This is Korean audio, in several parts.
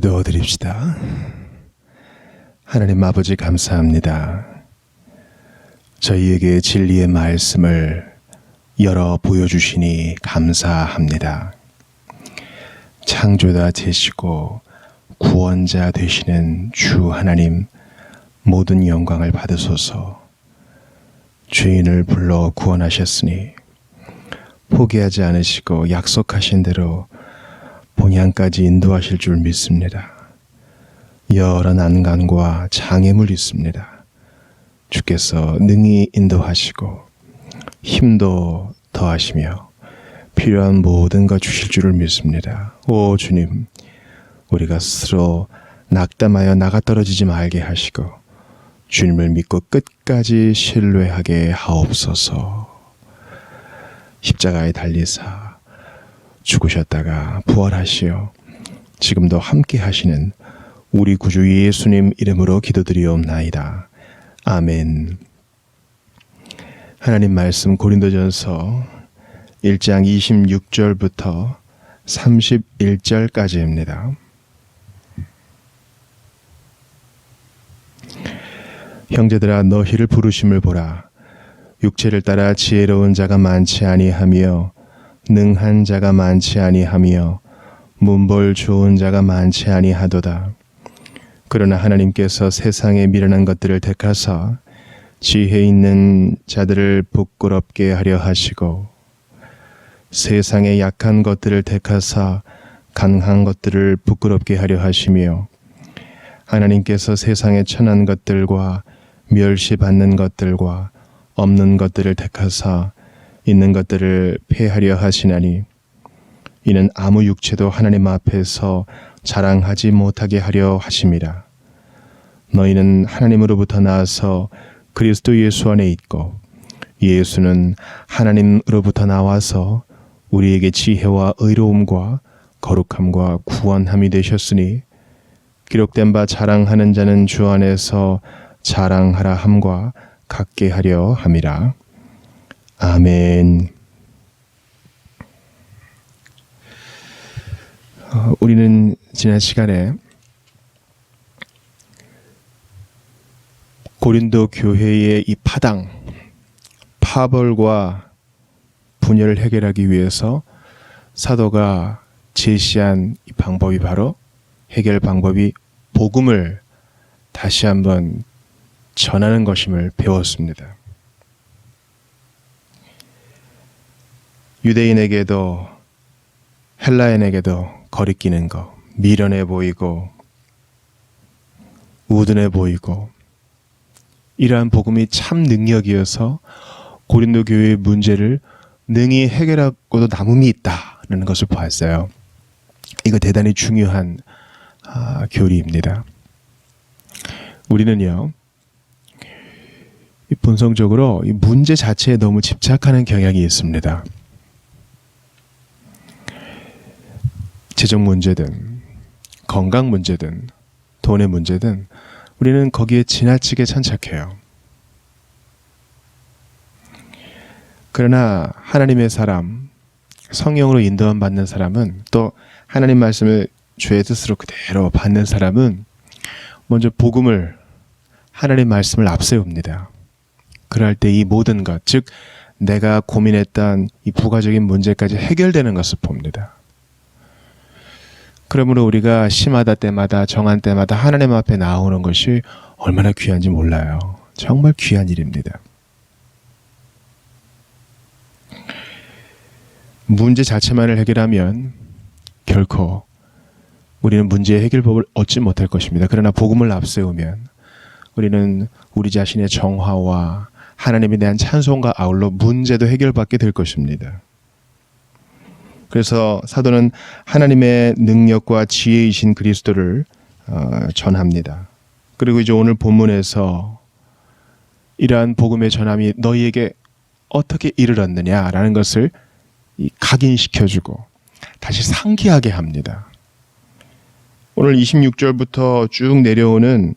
기도드립시다. 하나님 아버지 감사합니다. 저희에게 진리의 말씀을 열어 보여주시니 감사합니다. 창조자 되시고 구원자 되시는 주 하나님, 모든 영광을 받으소서. 죄인을 불러 구원하셨으니 포기하지 않으시고 약속하신 대로 본향까지 인도하실 줄 믿습니다. 여러 난간과 장애물 있습니다. 주께서 능히 인도하시고 힘도 더하시며 필요한 모든 것 주실 줄을 믿습니다. 오 주님, 우리가 스스로 낙담하여 나가 떨어지지 말게 하시고 주님을 믿고 끝까지 신뢰하게 하옵소서. 십자가에 달리사 죽으셨다가 부활하시어 지금도 함께 하시는 우리 구주 예수님 이름으로 기도드리옵나이다. 아멘. 하나님 말씀 고린도전서 1장 26절부터 31절까지입니다. 형제들아, 너희를 부르심을 보라. 육체를 따라 지혜로운 자가 많지 아니하며 능한 자가 많지 아니하며 문벌 좋은 자가 많지 아니하도다. 그러나 하나님께서 세상에 미련한 것들을 택하사 지혜 있는 자들을 부끄럽게 하려 하시고 세상에 약한 것들을 택하사 강한 것들을 부끄럽게 하려 하시며 하나님께서 세상에 천한 것들과 멸시받는 것들과 없는 것들을 택하사 있는 것들을 폐하려 하시나니 이는 아무 육체도 하나님 앞에서 자랑하지 못하게 하려 하심이라. 너희는 하나님으로부터 나와서 그리스도 예수 안에 있고 예수는 하나님으로부터 나와서 우리에게 지혜와 의로움과 거룩함과 구원함이 되셨으니 기록된 바 자랑하는 자는 주 안에서 자랑하라 함과 같게 하려 함이라. 아멘. 우리는 지난 시간에 고린도 교회의 이 파벌과 분열을 해결하기 위해서 사도가 제시한 이 방법이 바로 해결 방법이 복음을 다시 한번 전하는 것임을 배웠습니다. 유대인에게도 헬라인에게도 거리끼는 것, 미련해 보이고 우둔해 보이고 이러한 복음이 참 능력이어서 고린도 교회의 문제를 능히 해결하고도 남음이 있다는 것을 보았어요. 이거 대단히 중요한 교리입니다. 우리는요, 본성적으로 이 문제 자체에 너무 집착하는 경향이 있습니다. 재정 문제든 건강 문제든 돈의 문제든 우리는 거기에 지나치게 천착해요. 그러나 하나님의 사람, 성령으로 인도함 받는 사람은, 또 하나님 말씀을 주의 뜻으로 그대로 받는 사람은 먼저 복음을, 하나님 말씀을 앞세웁니다. 그럴 때 이 모든 것, 즉 내가 고민했던 이 부가적인 문제까지 해결되는 것을 봅니다. 그러므로 우리가 심하다 때마다, 정한 때마다 하나님 앞에 나오는 것이 얼마나 귀한지 몰라요. 정말 귀한 일입니다. 문제 자체만을 해결하면 결코 우리는 문제의 해결법을 얻지 못할 것입니다. 그러나 복음을 앞세우면 우리는 우리 자신의 정화와 하나님에 대한 찬송과 아울러 문제도 해결받게 될 것입니다. 그래서 사도는 하나님의 능력과 지혜이신 그리스도를 전합니다. 그리고 이제 오늘 본문에서 이러한 복음의 전함이 너희에게 어떻게 이르렀느냐라는 것을 각인시켜주고 다시 상기하게 합니다. 오늘 26절부터 쭉 내려오는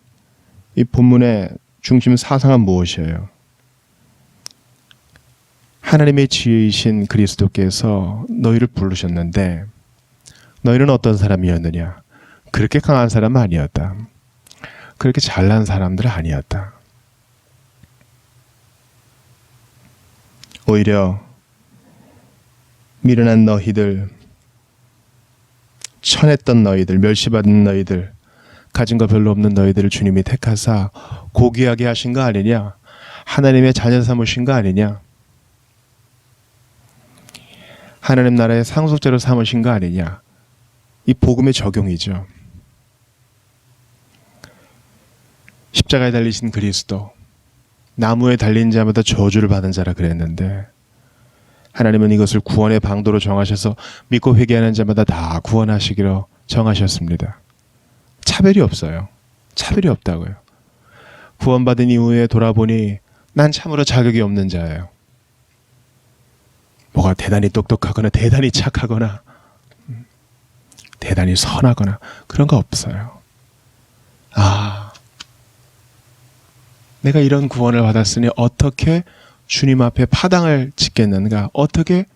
이 본문의 중심 사상은 무엇이에요? 하나님의 지혜이신 그리스도께서 너희를 부르셨는데 너희는 어떤 사람이었느냐? 그렇게 강한 사람은 아니었다. 그렇게 잘난 사람들은 아니었다. 오히려 미련한 너희들, 천했던 너희들, 멸시받은 너희들, 가진 거 별로 없는 너희들을 주님이 택하사 고귀하게 하신 거 아니냐? 하나님의 자녀 삼으신 거 아니냐? 하나님 나라의 상속자로 삼으신 거 아니냐? 이 복음의 적용이죠. 십자가에 달리신 그리스도, 나무에 달린 자마다 저주를 받은 자라 그랬는데 하나님은 이것을 구원의 방도로 정하셔서 믿고 회개하는 자마다 다 구원하시기로 정하셨습니다. 차별이 없어요. 차별이 없다고요. 구원받은 이후에 돌아보니 난 참으로 자격이 없는 자예요. 뭐가 대단히 똑똑하거나 대단히 착하거나 대단히 선하거나 그런 거 없어요. 내가 이런 구원을 받았으니 어떻게 주님 앞에 파당을 짓겠는가? 어떻게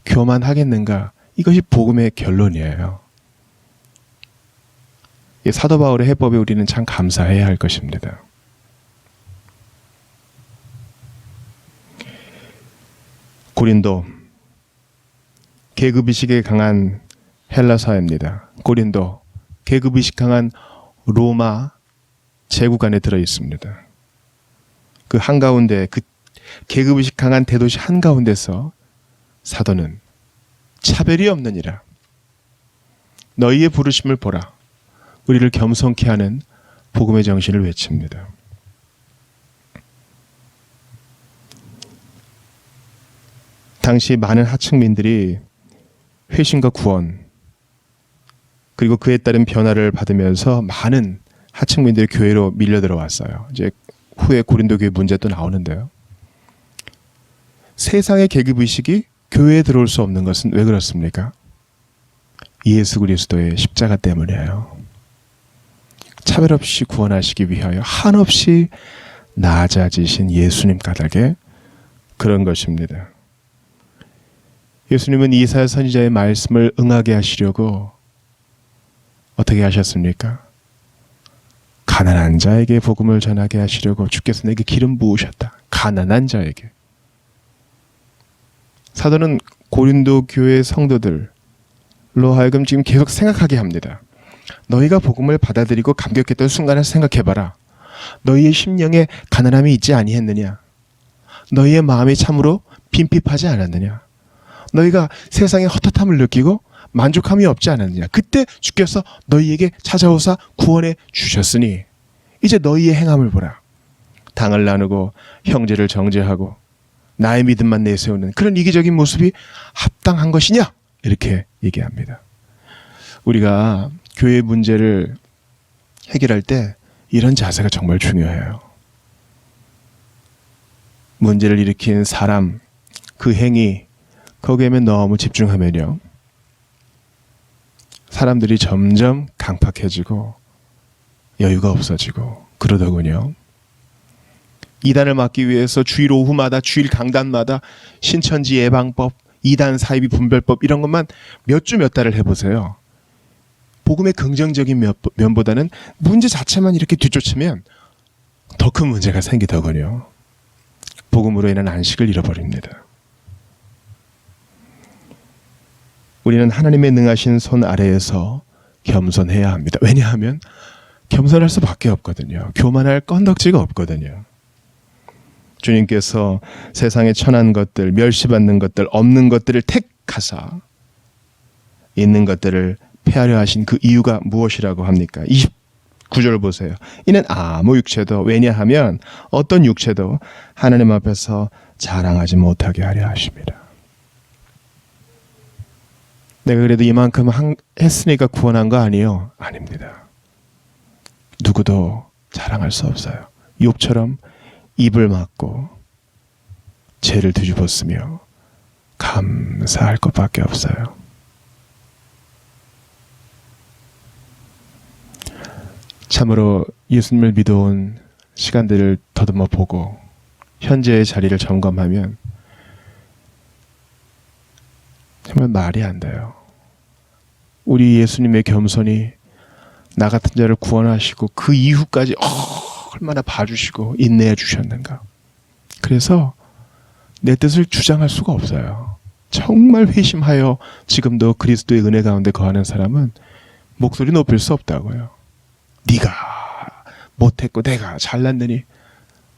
교만하겠는가? 이것이 복음의 결론이에요. 이 사도 바울의 해법에 우리는 참 감사해야 할 것입니다. 고린도, 계급의식에 강한 헬라 사회입니다. 고린도, 계급의식 강한 로마 제국 안에 들어 있습니다. 그 한가운데, 그 계급의식 강한 대도시 한가운데서 사도는 차별이 없느니라. 너희의 부르심을 보라. 우리를 겸손케 하는 복음의 정신을 외칩니다. 당시 많은 하층민들이 회심과 구원 그리고 그에 따른 변화를 받으면서 많은 하층민들이 교회로 밀려 들어왔어요. 이제 후에 고린도 교회 문제 또 나오는데요. 세상의 계급의식이 교회에 들어올 수 없는 것은 왜 그렇습니까? 예수 그리스도의 십자가 때문이에요. 차별 없이 구원하시기 위하여 한없이 낮아지신 예수님 까닭에 그런 것입니다. 예수님은 이사야 선지자의 말씀을 응하게 하시려고 어떻게 하셨습니까? 가난한 자에게 복음을 전하게 하시려고 주께서 내게 기름 부으셨다. 가난한 자에게. 사도는 고린도 교회 성도들로 하여금 지금 계속 생각하게 합니다. 너희가 복음을 받아들이고 감격했던 순간을 생각해봐라. 너희의 심령에 가난함이 있지 아니했느냐? 너희의 마음이 참으로 빈핍하지 않았느냐? 너희가 세상의 헛헛함을 느끼고 만족함이 없지 않았느냐? 그때 주께서 너희에게 찾아오사 구원해 주셨으니 이제 너희의 행함을 보라. 당을 나누고 형제를 정죄하고 나의 믿음만 내세우는 그런 이기적인 모습이 합당한 것이냐? 이렇게 얘기합니다. 우리가 교회 문제를 해결할 때 이런 자세가 정말 중요해요. 문제를 일으킨 사람, 그 행위, 거기에만 너무 집중하면요. 사람들이 점점 강팍해지고 여유가 없어지고 그러더군요. 이단을 막기 위해서 주일 오후마다 주일 강단마다 신천지 예방법, 이단 사이비 분별법 이런 것만 몇 주 몇 달을 해보세요. 복음의 긍정적인 면보다는 문제 자체만 이렇게 뒤쫓으면 더 큰 문제가 생기더군요. 복음으로 인한 안식을 잃어버립니다. 우리는 하나님의 능하신 손 아래에서 겸손해야 합니다. 왜냐하면 겸손할 수밖에 없거든요. 교만할 건덕지가 없거든요. 주님께서 세상에 천한 것들, 멸시받는 것들, 없는 것들을 택하사 있는 것들을 폐하려 하신 그 이유가 무엇이라고 합니까? 29절 보세요. 이는 아무 육체도 왜냐하면 어떤 육체도 하나님 앞에서 자랑하지 못하게 하려 하십니다. 내가 그래도 이만큼 했으니까 구원한 거 아니요? 아닙니다. 누구도 자랑할 수 없어요. 욥처럼 입을 막고 죄를 뒤집었으며 감사할 것밖에 없어요. 참으로 예수님을 믿어온 시간들을 더듬어 보고 현재의 자리를 점검하면 정말 말이 안 돼요. 우리 예수님의 겸손이 나 같은 자를 구원하시고 그 이후까지 얼마나 봐주시고 인내해 주셨는가. 그래서 내 뜻을 주장할 수가 없어요. 정말 회심하여 지금도 그리스도의 은혜 가운데 거하는 사람은 목소리 높일 수 없다고요. 네가 못했고 내가 잘났느니,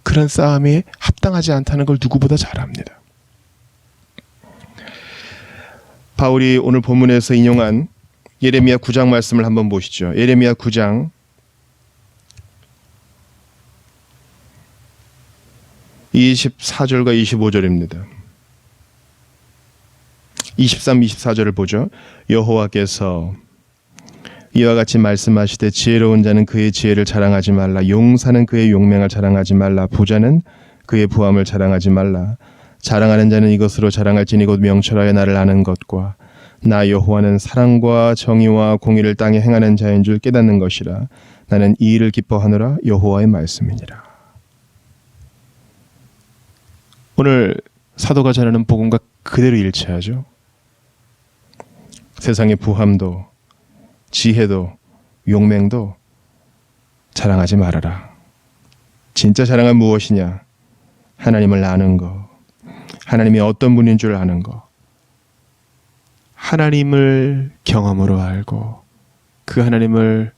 그런 싸움이 합당하지 않다는 걸 누구보다 잘 압니다. 바울이 오늘 본문에서 인용한 예레미야 9장 말씀을 한번 보시죠. 예레미야 9장 24절과 25절입니다. 23, 24절을 보죠. 여호와께서 이와 같이 말씀하시되 지혜로운 자는 그의 지혜를 자랑하지 말라. 용사는 그의 용맹을 자랑하지 말라. 부자는 그의 부함을 자랑하지 말라. 자랑하는 자는 이것으로 자랑할지니 곧 명철하여 나를 아는 것과 나 여호와는 사랑과 정의와 공의를 땅에 행하는 자인 줄 깨닫는 것이라. 나는 이 일을 기뻐하노라. 여호와의 말씀이니라. 오늘 사도가 전하는 복음과 그대로 일치하죠. 세상의 부함도 지혜도 용맹도 자랑하지 말아라. 진짜 자랑은 무엇이냐? 하나님을 아는 것, 하나님이 어떤 분인 줄 아는 것, 하나님을 경험으로 알고 그 하나님을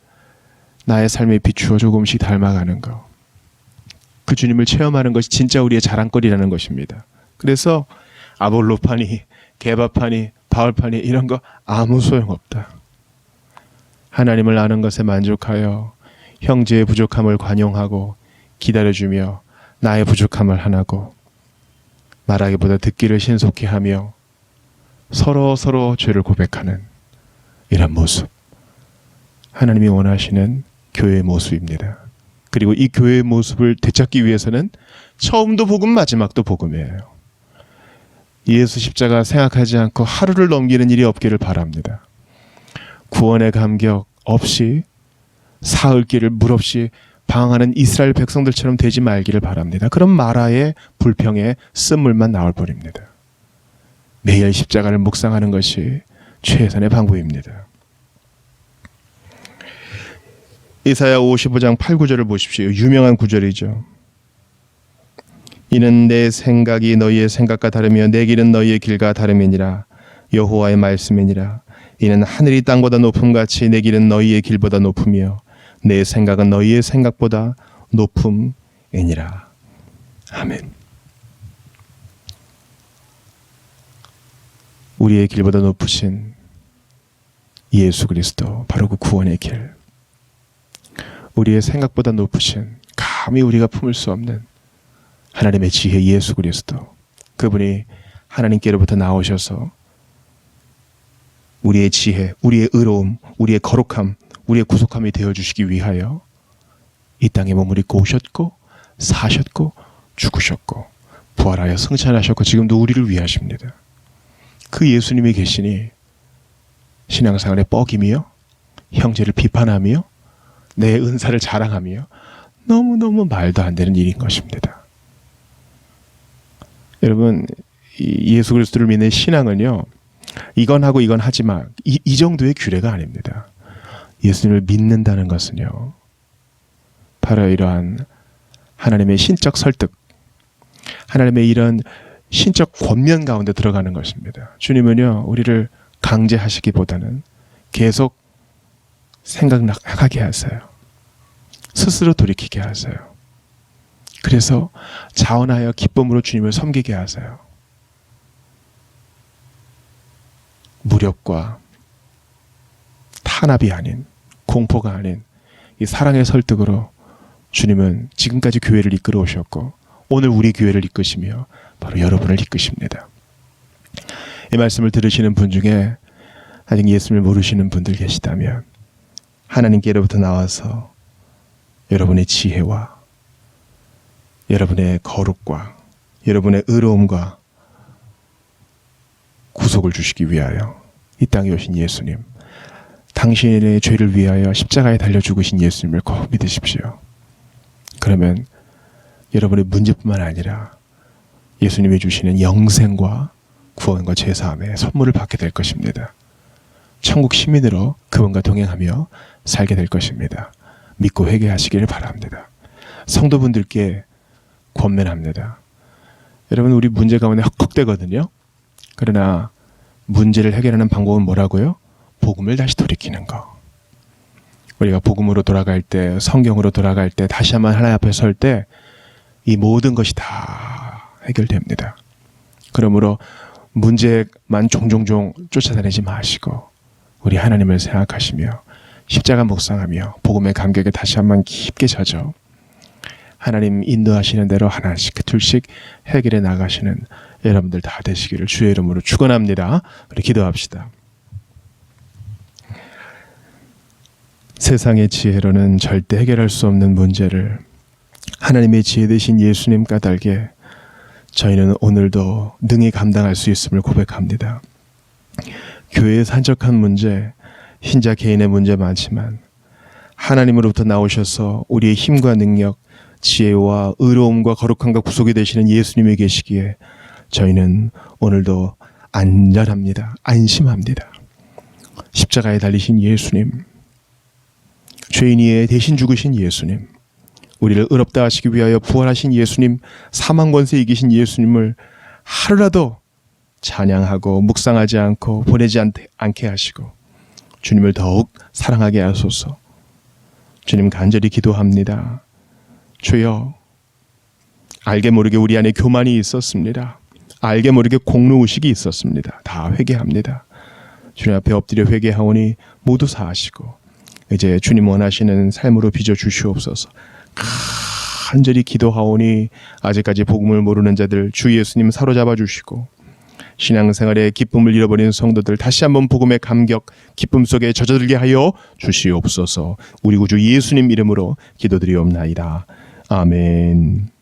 나의 삶에 비추어 조금씩 닮아가는 것, 그 주님을 체험하는 것이 진짜 우리의 자랑거리라는 것입니다. 그래서 아볼로파니, 게바파니, 바울파니 이런 거 아무 소용없다. 하나님을 아는 것에 만족하여 형제의 부족함을 관용하고 기다려주며 나의 부족함을 하나고 말하기보다 듣기를 신속히 하며 서로 죄를 고백하는 이런 모습, 하나님이 원하시는 교회의 모습입니다. 그리고 이 교회의 모습을 되찾기 위해서는 처음도 복음, 마지막도 복음이에요. 예수 십자가 생각하지 않고 하루를 넘기는 일이 없기를 바랍니다. 구원의 감격 없이 사흘 길을 물 없이 방황하는 이스라엘 백성들처럼 되지 말기를 바랍니다. 그럼 마라의 불평에 쓴물만 나올 뿐입니다. 매일 십자가를 묵상하는 것이 최선의 방법입니다. 이사야 55장 8, 9절을 보십시오. 유명한 구절이죠. 이는 내 생각이 너희의 생각과 다르며 내 길은 너희의 길과 다름이니라. 여호와의 말씀이니라. 이는 하늘이 땅보다 높음같이 내 길은 너희의 길보다 높으며 내 생각은 너희의 생각보다 높음이니라. 아멘. 우리의 길보다 높으신 예수 그리스도, 바로 그 구원의 길, 우리의 생각보다 높으신, 감히 우리가 품을 수 없는 하나님의 지혜 예수 그리스도, 그분이 하나님께로부터 나오셔서 우리의 지혜, 우리의 의로움, 우리의 거룩함, 우리의 구속함이 되어주시기 위하여 이 땅에 몸을 입고 오셨고 사셨고 죽으셨고 부활하여 승천하셨고 지금도 우리를 위하십니다. 그 예수님이 계시니 신앙생활에 뻐기며 형제를 비판하며 내 은사를 자랑하며 너무너무 말도 안 되는 일인 것입니다. 여러분, 이 예수 그리스도를 믿는 신앙은요, 이건 하고 이건 하지 마, 이 정도의 규례가 아닙니다. 예수님을 믿는다는 것은요, 바로 이러한 하나님의 신적 설득, 하나님의 이런 신적 권면 가운데 들어가는 것입니다. 주님은요, 우리를 강제하시기보다는 계속 생각하게 하세요. 스스로 돌이키게 하세요. 그래서 자원하여 기쁨으로 주님을 섬기게 하세요. 무력과 탄압이 아닌, 공포가 아닌 이 사랑의 설득으로 주님은 지금까지 교회를 이끌어 오셨고 오늘 우리 교회를 이끄시며 바로 여러분을 이끄십니다. 이 말씀을 들으시는 분 중에 아직 예수님을 모르시는 분들 계시다면 하나님께로부터 나와서 여러분의 지혜와 여러분의 거룩과 여러분의 의로움과 구속을 주시기 위하여 이 땅에 오신 예수님, 당신의 죄를 위하여 십자가에 달려 죽으신 예수님을 꼭 믿으십시오. 그러면 여러분의 문제뿐만 아니라 예수님이 주시는 영생과 구원과 제사함의 선물을 받게 될 것입니다. 천국 시민으로 그분과 동행하며 살게 될 것입니다. 믿고 회개하시기를 바랍니다. 성도분들께 권면합니다. 여러분, 우리 문제 가운데 헉헉대거든요. 그러나 문제를 해결하는 방법은 뭐라고요? 복음을 다시 돌이키는 거. 우리가 복음으로 돌아갈 때, 성경으로 돌아갈 때, 다시 한번 하나님 앞에 설 때 이 모든 것이 다 해결됩니다. 그러므로 문제만 종종종 쫓아다니지 마시고 우리 하나님을 생각하시며 십자가 묵상하며 복음의 감격에 다시 한번 깊게 젖어 하나님 인도하시는 대로 하나씩 둘씩 해결해 나가시는 여러분들 다 되시기를 주의 이름으로 축원합니다. 우리 기도합시다. 세상의 지혜로는 절대 해결할 수 없는 문제를 하나님의 지혜 되신 예수님 까닭에 저희는 오늘도 능히 감당할 수 있음을 고백합니다. 교회에서 한적한 문제, 신자 개인의 문제 많지만 하나님으로부터 나오셔서 우리의 힘과 능력, 지혜와 의로움과 거룩함과 구속이 되시는 예수님이 계시기에 저희는 오늘도 안전합니다. 안심합니다. 십자가에 달리신 예수님, 죄인 위에 대신 죽으신 예수님, 우리를 의롭다 하시기 위하여 부활하신 예수님, 사망 권세 이기신 예수님을 하루라도 찬양하고 묵상하지 않고 보내지 않게 하시고 주님을 더욱 사랑하게 하소서. 주님 간절히 기도합니다. 주여, 알게 모르게 우리 안에 교만이 있었습니다. 알게 모르게 공로의식이 있었습니다. 다 회개합니다. 주님 앞에 엎드려 회개하오니 모두 사하시고 이제 주님 원하시는 삶으로 빚어주시옵소서. 간절히 기도하오니 아직까지 복음을 모르는 자들 주 예수님 사로잡아 주시고 신앙생활의 기쁨을 잃어버린 성도들 다시 한번 복음의 감격, 기쁨 속에 젖어들게 하여 주시옵소서. 우리 구주 예수님 이름으로 기도드리옵나이다. 아멘.